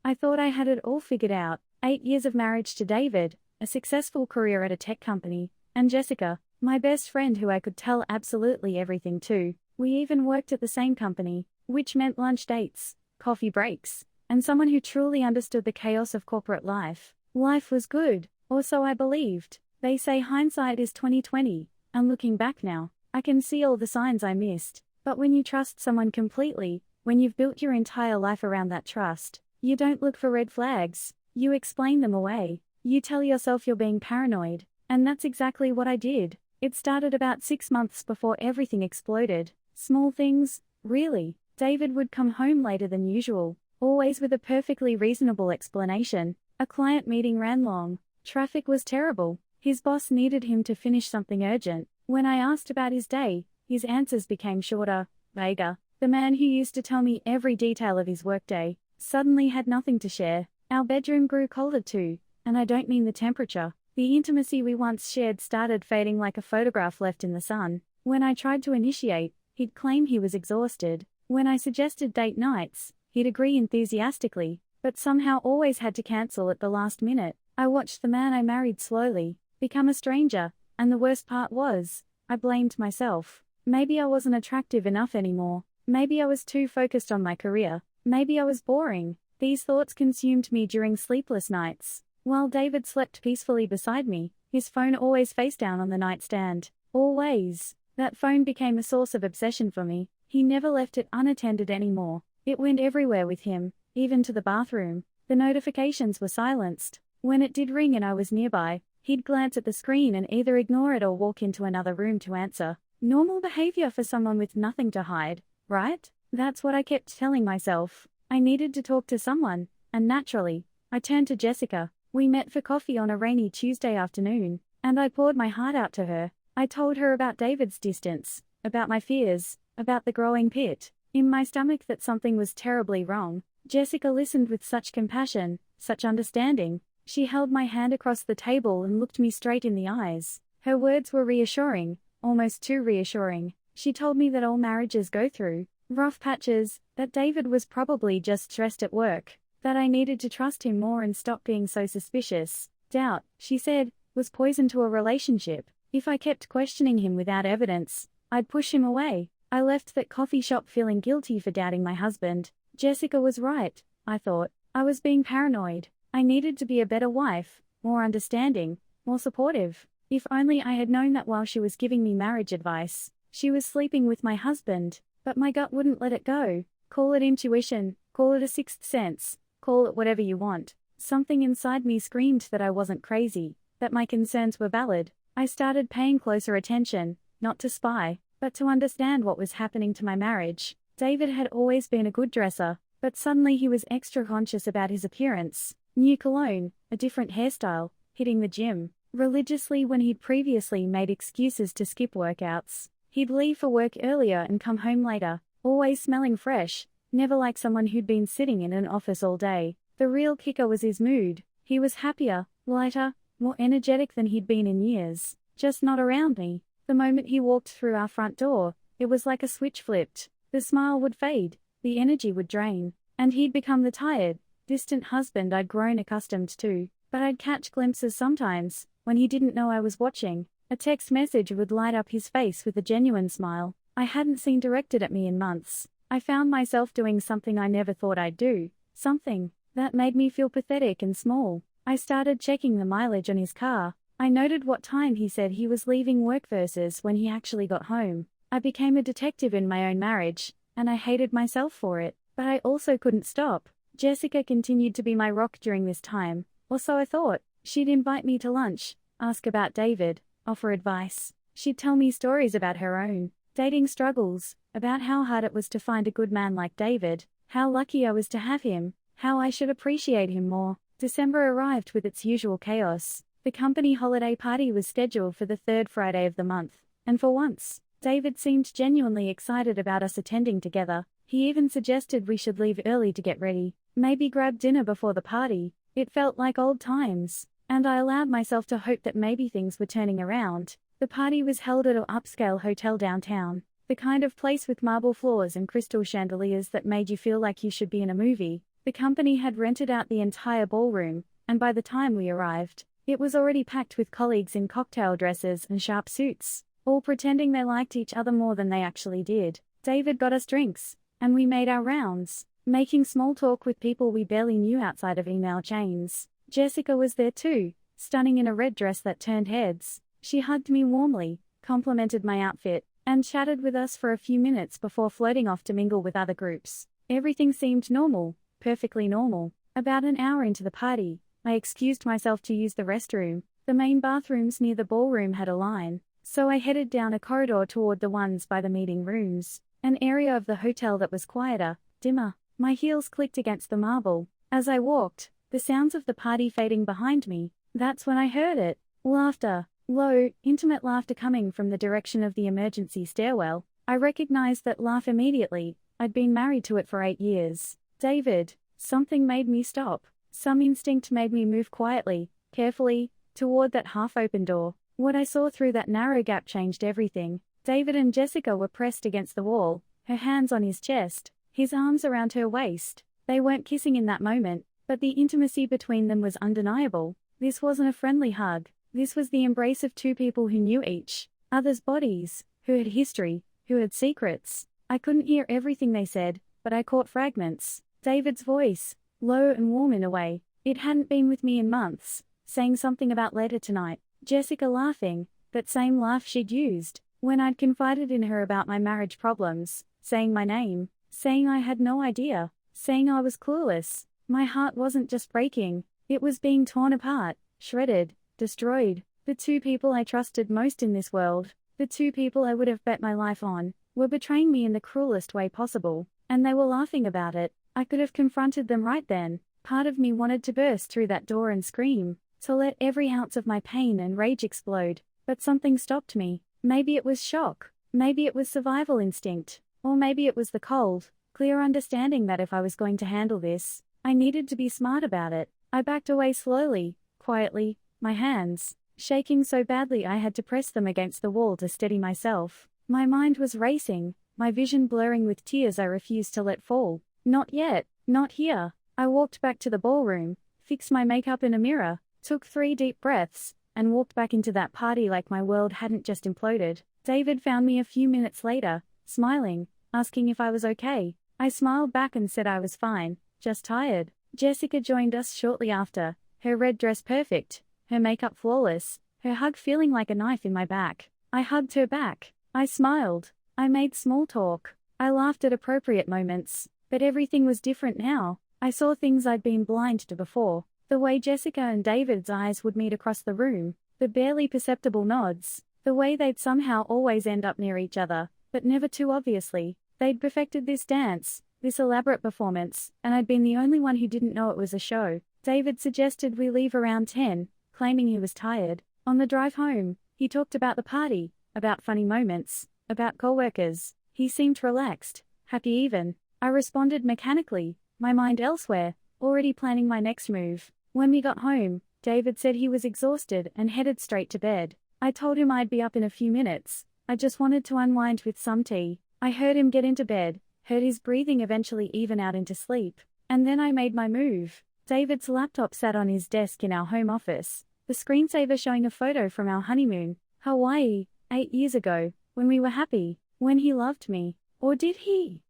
I thought I had it all figured out. 8 years of marriage to David, a successful career at a tech company, and Jessica, my best friend who I could tell absolutely everything to. We even worked at the same company, which meant lunch dates, coffee breaks, and someone who truly understood the chaos of corporate life. Life was good, or so I believed. They say hindsight is 20/20, and looking back now, I can see all the signs I missed. But when you trust someone completely, when you've built your entire life around that trust, you don't look for red flags, you explain them away. You tell yourself you're being paranoid, and that's exactly what I did. It started about 6 months before everything exploded. Small things, really. David would come home later than usual, always with a perfectly reasonable explanation. A client meeting ran long. Traffic was terrible. His boss needed him to finish something urgent. When I asked about his day, his answers became shorter, vaguer. The man who used to tell me every detail of his workday suddenly had nothing to share. Our bedroom grew colder too, and I don't mean the temperature. The intimacy we once shared started fading like a photograph left in the sun. When I tried to initiate, he'd claim he was exhausted. When I suggested date nights, he'd agree enthusiastically, but somehow always had to cancel at the last minute. I watched the man I married slowly become a stranger, and the worst part was, I blamed myself. Maybe I wasn't attractive enough anymore. Maybe I was too focused on my career. Maybe I was boring. These thoughts consumed me during sleepless nights. While David slept peacefully beside me, his phone always face down on the nightstand. Always. That phone became a source of obsession for me. He never left it unattended anymore. It went everywhere with him, even to the bathroom. The notifications were silenced. When it did ring and I was nearby, he'd glance at the screen and either ignore it or walk into another room to answer. Normal behavior for someone with nothing to hide, right? That's what I kept telling myself. I needed to talk to someone, and naturally, I turned to Jessica. We met for coffee on a rainy Tuesday afternoon, and I poured my heart out to her. I told her about David's distance, about my fears, about the growing pit in my stomach that something was terribly wrong. Jessica listened with such compassion, such understanding. She held my hand across the table and looked me straight in the eyes. Her words were reassuring, almost too reassuring. She told me that all marriages go through rough patches, that David was probably just stressed at work, that I needed to trust him more and stop being so suspicious. Doubt, she said, was poison to a relationship. If I kept questioning him without evidence, I'd push him away. I left that coffee shop feeling guilty for doubting my husband. Jessica was right, I thought. I was being paranoid. I needed to be a better wife, more understanding, more supportive. If only I had known that while she was giving me marriage advice, she was sleeping with my husband. But my gut wouldn't let it go. Call it intuition, call it a sixth sense, call it whatever you want. Something inside me screamed that I wasn't crazy, that my concerns were valid. I started paying closer attention, not to spy, but to understand what was happening to my marriage. David had always been a good dresser, but suddenly he was extra conscious about his appearance. New cologne, a different hairstyle, hitting the gym religiously when he'd previously made excuses to skip workouts. He'd leave for work earlier and come home later, always smelling fresh, never like someone who'd been sitting in an office all day. The real kicker was his mood. He was happier, lighter, more energetic than he'd been in years, just not around me. The moment he walked through our front door, it was like a switch flipped. The smile would fade, the energy would drain, and he'd become the tired, distant husband I'd grown accustomed to. But I'd catch glimpses sometimes, when he didn't know I was watching. A text message would light up his face with a genuine smile I hadn't seen directed at me in months. I found myself doing something I never thought I'd do, something that made me feel pathetic and small. I started checking the mileage on his car. I noted what time he said he was leaving work versus when he actually got home. I became a detective in my own marriage, and I hated myself for it, but I also couldn't stop. Jessica continued to be my rock during this time, or so I thought. She'd invite me to lunch, ask about David, offer advice. She'd tell me stories about her own dating struggles, about how hard it was to find a good man like David, how lucky I was to have him, how I should appreciate him more. December arrived with its usual chaos. The company holiday party was scheduled for the third Friday of the month, and for once, David seemed genuinely excited about us attending together. He even suggested we should leave early to get ready, maybe grab dinner before the party. It felt like old times, and I allowed myself to hope that maybe things were turning around. The party was held at an upscale hotel downtown, the kind of place with marble floors and crystal chandeliers that made you feel like you should be in a movie. The company had rented out the entire ballroom, and by the time we arrived, it was already packed with colleagues in cocktail dresses and sharp suits, all pretending they liked each other more than they actually did. David got us drinks, and we made our rounds, making small talk with people we barely knew outside of email chains. Jessica was there too, stunning in a red dress that turned heads. She hugged me warmly, complimented my outfit, and chatted with us for a few minutes before floating off to mingle with other groups. Everything seemed normal, perfectly normal. About an hour into the party, I excused myself to use the restroom. The main bathrooms near the ballroom had a line, so I headed down a corridor toward the ones by the meeting rooms, an area of the hotel that was quieter, dimmer. My heels clicked against the marble. As I walked, the sounds of the party fading behind me. That's when I heard it. Laughter. Low, intimate laughter coming from the direction of the emergency stairwell. I recognized that laugh immediately. I'd been married to it for 8 years. David. Something made me stop. Some instinct made me move quietly, carefully, toward that half-open door. What I saw through that narrow gap changed everything. David and Jessica were pressed against the wall, her hands on his chest, his arms around her waist. They weren't kissing in that moment, but the intimacy between them was undeniable. This wasn't a friendly hug. This was the embrace of two people who knew each other's bodies, who had history, who had secrets. I couldn't hear everything they said, but I caught fragments. David's voice, low and warm in a way it hadn't been with me in months, saying something about later tonight. Jessica laughing, that same laugh she'd used when I'd confided in her about my marriage problems, saying my name, saying I had no idea, saying I was clueless. My heart wasn't just breaking, it was being torn apart, shredded, destroyed. The two people I trusted most in this world, the two people I would have bet my life on, were betraying me in the cruelest way possible, and they were laughing about it. I could have confronted them right then. Part of me wanted to burst through that door and scream, to let every ounce of my pain and rage explode, but something stopped me. Maybe it was shock, maybe it was survival instinct, or maybe it was the cold, clear understanding that if I was going to handle this, I needed to be smart about it. I backed away slowly, quietly, my hands shaking so badly I had to press them against the wall to steady myself. My mind was racing, my vision blurring with tears I refused to let fall. Not yet, not here. I walked back to the ballroom, fixed my makeup in a mirror, took 3 deep breaths, and walked back into that party like my world hadn't just imploded. David found me a few minutes later, smiling, asking if I was okay. I smiled back and said I was fine, just tired. Jessica joined us shortly after, her red dress perfect, her makeup flawless, her hug feeling like a knife in my back. I hugged her back. I smiled. I made small talk. I laughed at appropriate moments. But everything was different now. I saw things I'd been blind to before. The way Jessica and David's eyes would meet across the room, the barely perceptible nods, the way they'd somehow always end up near each other, but never too obviously. They'd perfected this dance, this elaborate performance, and I'd been the only one who didn't know it was a show. David suggested we leave around 10, claiming he was tired. On the drive home, he talked about the party, about funny moments, about co-workers. He seemed relaxed, happy even. I responded mechanically, my mind elsewhere, already planning my next move. When we got home, David said he was exhausted and headed straight to bed. I told him I'd be up in a few minutes. I just wanted to unwind with some tea. I heard him get into bed, heard his breathing eventually even out into sleep, and then I made my move. David's laptop sat on his desk in our home office, the screensaver showing a photo from our honeymoon, Hawaii, 8 years ago, when we were happy, when he loved me. Or did he?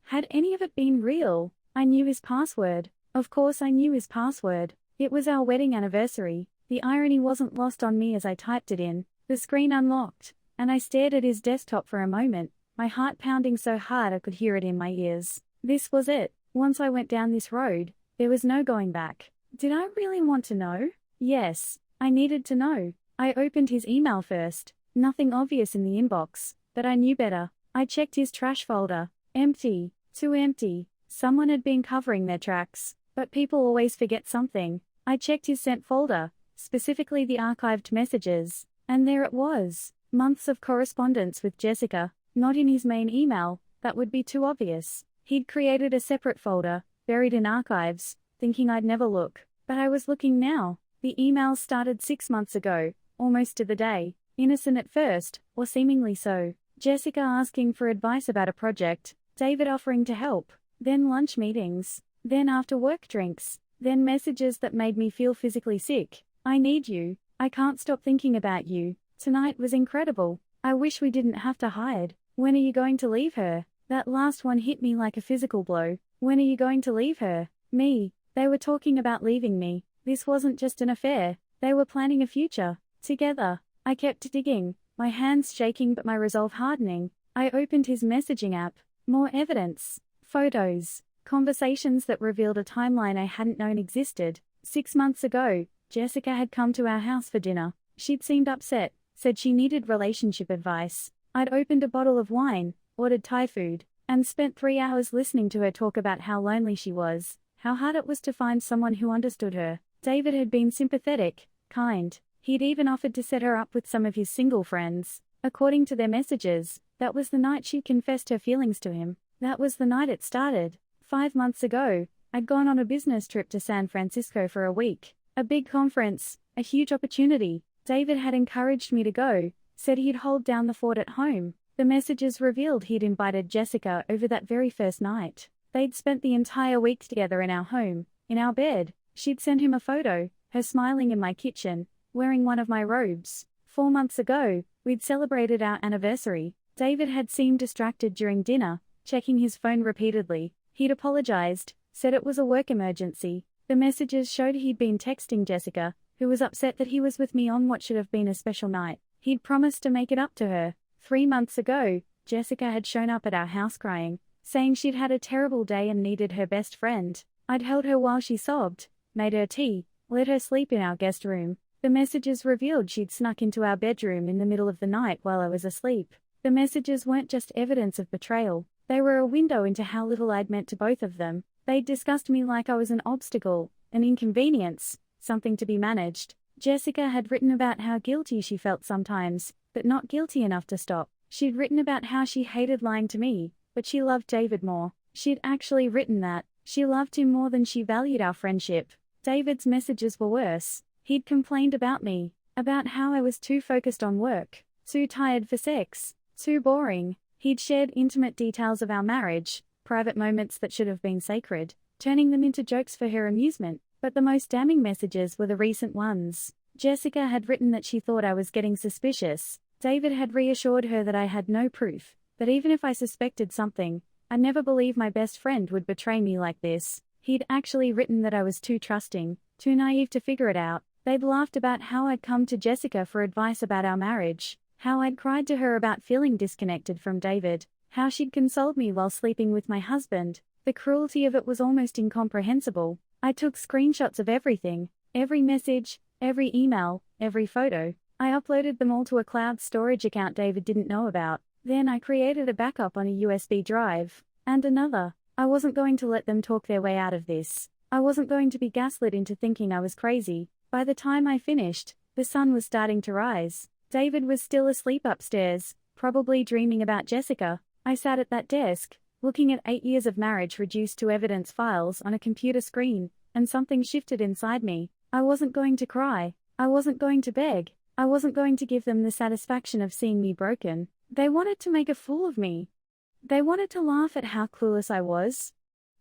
Had any of it been real? I knew his password. Of course I knew his password. It was our wedding anniversary. The irony wasn't lost on me as I typed it in. The screen unlocked, and I stared at his desktop for a moment, my heart pounding so hard I could hear it in my ears. This was it. Once I went down this road, there was no going back. Did I really want to know? Yes, I needed to know. I opened his email first. Nothing obvious in the inbox, but I knew better. I checked his trash folder. Empty. Too empty. Someone had been covering their tracks. But people always forget something. I checked his sent folder, specifically the archived messages, and there it was. Months of correspondence with Jessica, not in his main email, that would be too obvious. He'd created a separate folder, buried in archives, thinking I'd never look. But I was looking now. The emails started 6 months ago, almost to the day. Innocent at first, or seemingly so. Jessica asking for advice about a project, David offering to help. Then lunch meetings. then after work drinks, then messages that made me feel physically sick. I need you. I can't stop thinking about you. Tonight was incredible. I wish we didn't have to hide. When are you going to leave her? That last one hit me like a physical blow. When are you going to leave her? Me. They were talking about leaving me. This wasn't just an affair. They were planning a future. Together. I kept digging, my hands shaking but my resolve hardening. I opened his messaging app. More evidence. Photos. Conversations that revealed a timeline I hadn't known existed. 6 months ago, Jessica had come to our house for dinner. She'd seemed upset, said she needed relationship advice. I'd opened a bottle of wine, ordered Thai food, and spent 3 hours listening to her talk about how lonely she was, how hard it was to find someone who understood her. David had been sympathetic, kind. He'd even offered to set her up with some of his single friends. According to their messages, that was the night she confessed her feelings to him. That was the night it started. 5 months ago, I'd gone on a business trip to San Francisco for a week. A big conference, a huge opportunity. David had encouraged me to go, said he'd hold down the fort at home. The messages revealed he'd invited Jessica over that very first night. They'd spent the entire week together in our home, in our bed. She'd sent him a photo, her smiling in my kitchen, wearing one of my robes. 4 months ago, we'd celebrated our anniversary. David had seemed distracted during dinner, checking his phone repeatedly. He'd apologized, said it was a work emergency. The messages showed he'd been texting Jessica, who was upset that he was with me on what should have been a special night. He'd promised to make it up to her. 3 months ago, Jessica had shown up at our house crying, saying she'd had a terrible day and needed her best friend. I'd held her while she sobbed, made her tea, let her sleep in our guest room. The messages revealed she'd snuck into our bedroom in the middle of the night while I was asleep. The messages weren't just evidence of betrayal, they were a window into how little I'd meant to both of them. They'd discussed me like I was an obstacle, an inconvenience, something to be managed. Jessica had written about how guilty she felt sometimes, but not guilty enough to stop. She'd written about how she hated lying to me, but she loved David more. She'd actually written that she loved him more than she valued our friendship. David's messages were worse. He'd complained about me, about how I was too focused on work, too tired for sex, too boring. He'd shared intimate details of our marriage, private moments that should have been sacred, turning them into jokes for her amusement. But the most damning messages were the recent ones. Jessica had written that she thought I was getting suspicious. David had reassured her that I had no proof, that even if I suspected something, I'd never believe my best friend would betray me like this. He'd actually written that I was too trusting, too naive to figure it out. They'd laughed about how I'd come to Jessica for advice about our marriage, how I'd cried to her about feeling disconnected from David, how she'd consoled me while sleeping with my husband. The cruelty of it was almost incomprehensible. I took screenshots of everything, every message, every email, every photo. I uploaded them all to a cloud storage account David didn't know about. Then I created a backup on a USB drive. And another. I wasn't going to let them talk their way out of this. I wasn't going to be gaslit into thinking I was crazy. By the time I finished, the sun was starting to rise. David was still asleep upstairs, probably dreaming about Jessica. I sat at that desk, looking at 8 years of marriage reduced to evidence files on a computer screen, and something shifted inside me. I wasn't going to cry. I wasn't going to beg. I wasn't going to give them the satisfaction of seeing me broken. They wanted to make a fool of me. They wanted to laugh at how clueless I was.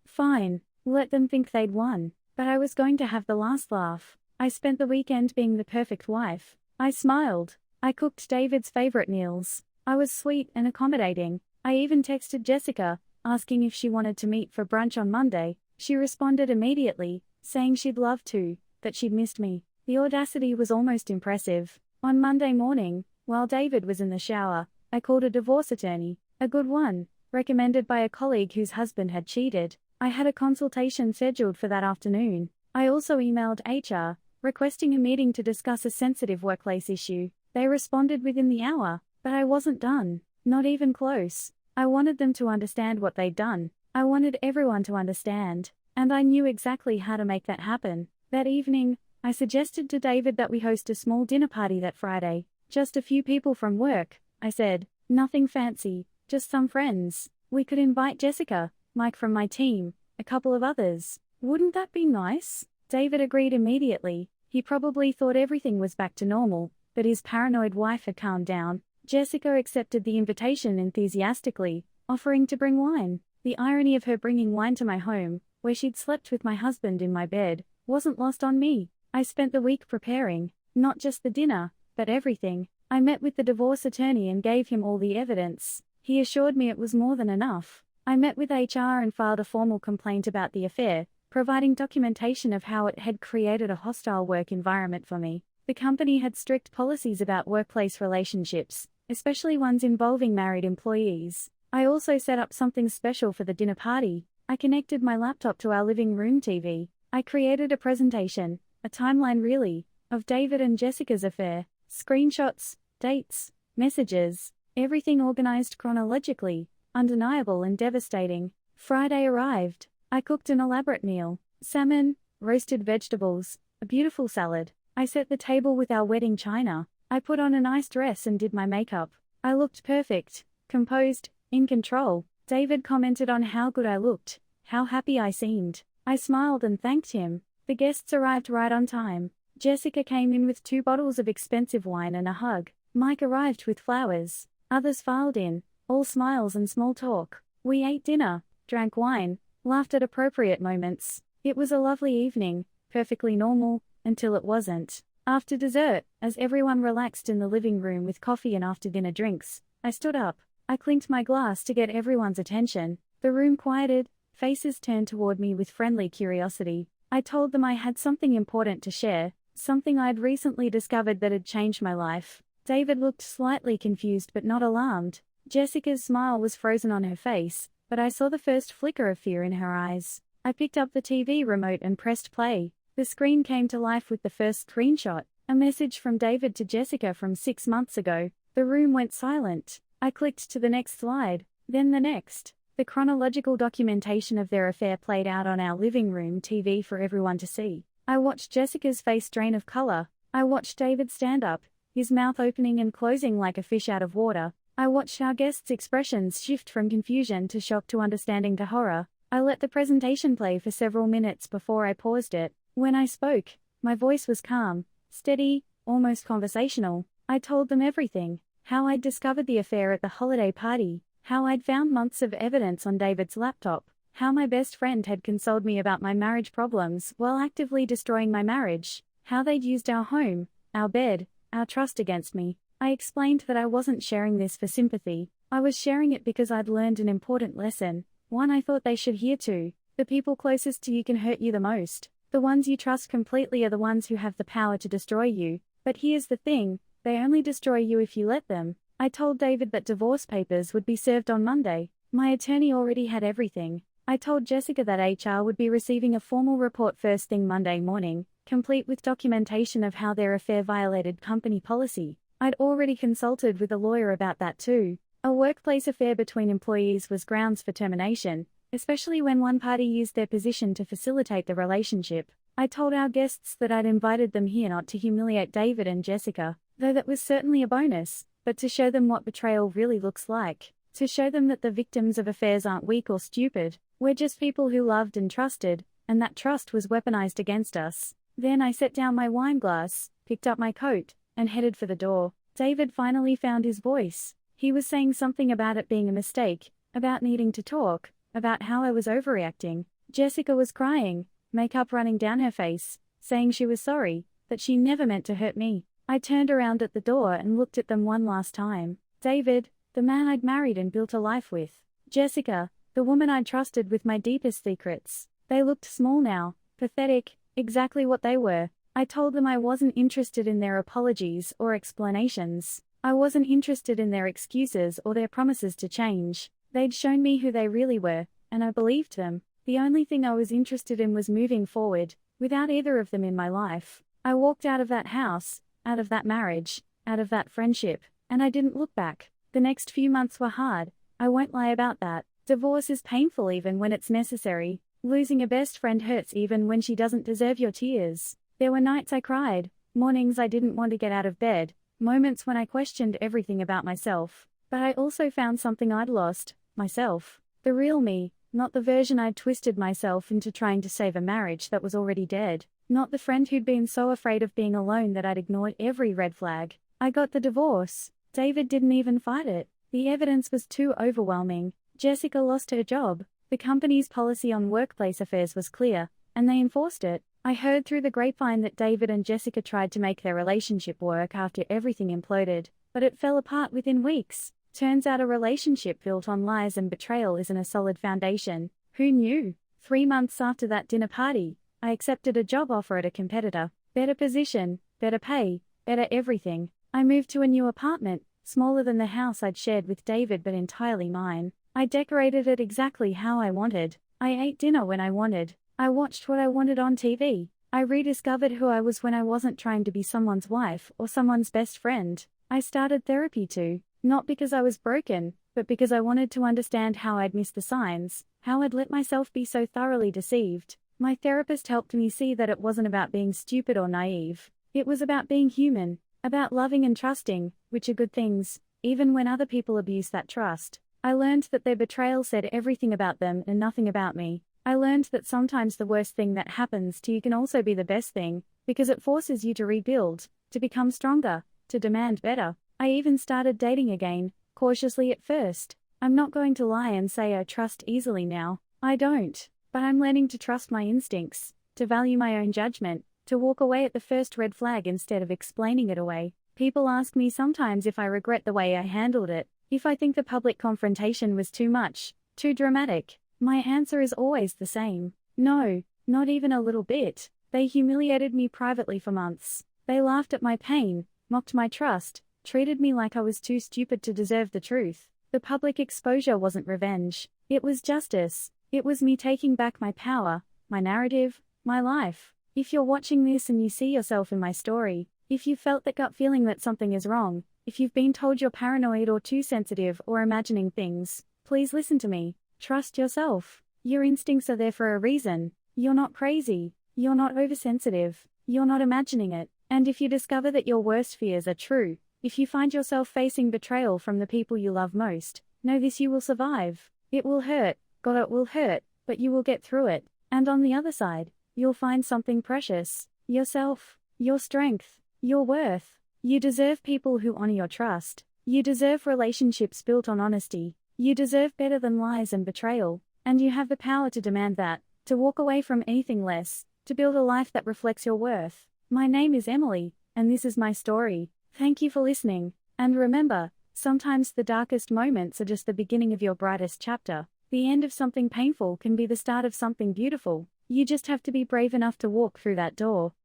Fine, let them think they'd won. But I was going to have the last laugh. I spent the weekend being the perfect wife. I smiled. I cooked David's favorite meals. I was sweet and accommodating. I even texted Jessica, asking if she wanted to meet for brunch on Monday. She responded immediately, saying she'd love to, that she'd missed me. The audacity was almost impressive. On Monday morning, while David was in the shower, I called a divorce attorney, a good one, recommended by a colleague whose husband had cheated. I had a consultation scheduled for that afternoon. I also emailed HR, requesting a meeting to discuss a sensitive workplace issue. They responded within the hour, but I wasn't done, not even close. I wanted them to understand what they'd done. I wanted everyone to understand, and I knew exactly how to make that happen. That evening, I suggested to David that we host a small dinner party that Friday. Just a few people from work, I said. Nothing fancy, just some friends. We could invite Jessica, Mike from my team, a couple of others. Wouldn't that be nice? David agreed immediately. He probably thought everything was back to normal, but his paranoid wife had calmed down. Jessica accepted the invitation enthusiastically, offering to bring wine. The irony of her bringing wine to my home, where she'd slept with my husband in my bed, wasn't lost on me. I spent the week preparing, not just the dinner, but everything. I met with the divorce attorney and gave him all the evidence. He assured me it was more than enough. I met with HR and filed a formal complaint about the affair, providing documentation of how it had created a hostile work environment for me. The company had strict policies about workplace relationships, especially ones involving married employees. I also set up something special for the dinner party. I connected my laptop to our living room TV. I created a presentation, a timeline really, of David and Jessica's affair, screenshots, dates, messages, everything organized chronologically, undeniable and devastating. Friday arrived. I cooked an elaborate meal, salmon, roasted vegetables, a beautiful salad. I set the table with our wedding china. I put on a nice dress and did my makeup. I looked perfect, composed, in control. David commented on how good I looked, how happy I seemed. I smiled and thanked him. The guests arrived right on time. Jessica came in with 2 bottles of expensive wine and a hug. Mike arrived with flowers. Others filed in, all smiles and small talk. We ate dinner, drank wine, laughed at appropriate moments. It was a lovely evening, perfectly normal, until it wasn't. After dessert, as everyone relaxed in the living room with coffee and after-dinner drinks, I stood up. I clinked my glass to get everyone's attention. The room quieted, faces turned toward me with friendly curiosity. I told them I had something important to share, something I'd recently discovered that had changed my life. David looked slightly confused but not alarmed. Jessica's smile was frozen on her face, but I saw the first flicker of fear in her eyes. I picked up the TV remote and pressed play. The screen came to life with the first screenshot, a message from David to Jessica from 6 months ago. The room went silent. I clicked to the next slide, then the next. The chronological documentation of their affair played out on our living room TV for everyone to see. I watched Jessica's face drain of color. I watched David stand up, his mouth opening and closing like a fish out of water. I watched our guests' expressions shift from confusion to shock to understanding to horror. I let the presentation play for several minutes before I paused it. When I spoke, my voice was calm, steady, almost conversational. I told them everything. How I'd discovered the affair at the holiday party, how I'd found months of evidence on David's laptop, how my best friend had consoled me about my marriage problems while actively destroying my marriage, how they'd used our home, our bed, our trust against me. I explained that I wasn't sharing this for sympathy. I was sharing it because I'd learned an important lesson, one I thought they should hear too. The people closest to you can hurt you the most. The ones you trust completely are the ones who have the power to destroy you. But here's the thing, they only destroy you if you let them. I told David that divorce papers would be served on Monday. My attorney already had everything. I told Jessica that HR would be receiving a formal report first thing Monday morning, complete with documentation of how their affair violated company policy. I'd already consulted with a lawyer about that too. A workplace affair between employees was grounds for termination, especially when one party used their position to facilitate the relationship. I told our guests that I'd invited them here not to humiliate David and Jessica, though that was certainly a bonus, but to show them what betrayal really looks like, to show them that the victims of affairs aren't weak or stupid, we're just people who loved and trusted, and that trust was weaponized against us. Then I set down my wine glass, picked up my coat, and headed for the door. David finally found his voice. He was saying something about it being a mistake, about needing to talk, about how I was overreacting. Jessica was crying, makeup running down her face, saying she was sorry, that she never meant to hurt me. I turned around at the door and looked at them one last time. David, the man I'd married and built a life with. Jessica, the woman I'd trusted with my deepest secrets. They looked small now, pathetic, exactly what they were. I told them I wasn't interested in their apologies or explanations. I wasn't interested in their excuses or their promises to change. They'd shown me who they really were, and I believed them. The only thing I was interested in was moving forward, without either of them in my life. I walked out of that house, out of that marriage, out of that friendship, and I didn't look back. The next few months were hard. I won't lie about that. Divorce is painful even when it's necessary. Losing a best friend hurts even when she doesn't deserve your tears. There were nights I cried, mornings I didn't want to get out of bed, moments when I questioned everything about myself. But I also found something I'd lost, myself. The real me, not the version I'd twisted myself into trying to save a marriage that was already dead. Not the friend who'd been so afraid of being alone that I'd ignored every red flag. I got the divorce. David didn't even fight it. The evidence was too overwhelming. Jessica lost her job. The company's policy on workplace affairs was clear, and they enforced it. I heard through the grapevine that David and Jessica tried to make their relationship work after everything imploded, but it fell apart within weeks. Turns out a relationship built on lies and betrayal isn't a solid foundation. Who knew? 3 months after that dinner party, I accepted a job offer at a competitor. Better position, better pay, better everything. I moved to a new apartment, smaller than the house I'd shared with David but entirely mine. I decorated it exactly how I wanted. I ate dinner when I wanted. I watched what I wanted on TV. I rediscovered who I was when I wasn't trying to be someone's wife or someone's best friend. I started therapy too, not because I was broken, but because I wanted to understand how I'd missed the signs, how I'd let myself be so thoroughly deceived. My therapist helped me see that it wasn't about being stupid or naive. It was about being human, about loving and trusting, which are good things, even when other people abuse that trust. I learned that their betrayal said everything about them and nothing about me. I learned that sometimes the worst thing that happens to you can also be the best thing, because it forces you to rebuild, to become stronger, to demand better. I even started dating again, cautiously at first. I'm not going to lie and say I trust easily now. I don't. But I'm learning to trust my instincts, to value my own judgment, to walk away at the first red flag instead of explaining it away. People ask me sometimes if I regret the way I handled it, if I think the public confrontation was too much, too dramatic. My answer is always the same. No, not even a little bit. They humiliated me privately for months. They laughed at my pain, mocked my trust, treated me like I was too stupid to deserve the truth. The public exposure wasn't revenge. It was justice. It was me taking back my power, my narrative, my life. If you're watching this and you see yourself in my story, if you felt that gut feeling that something is wrong, if you've been told you're paranoid or too sensitive or imagining things, please listen to me. Trust yourself. Your instincts are there for a reason. You're not crazy. You're not oversensitive. You're not imagining it. And if you discover that your worst fears are true, if you find yourself facing betrayal from the people you love most, know this: you will survive. It will hurt. God, it will hurt, but you will get through it. And on the other side, you'll find something precious. Yourself. Your strength. Your worth. You deserve people who honor your trust. You deserve relationships built on honesty. You deserve better than lies and betrayal, and you have the power to demand that, to walk away from anything less, to build a life that reflects your worth. My name is Emily, and this is my story. Thank you for listening, and remember, sometimes the darkest moments are just the beginning of your brightest chapter. The end of something painful can be the start of something beautiful. You just have to be brave enough to walk through that door.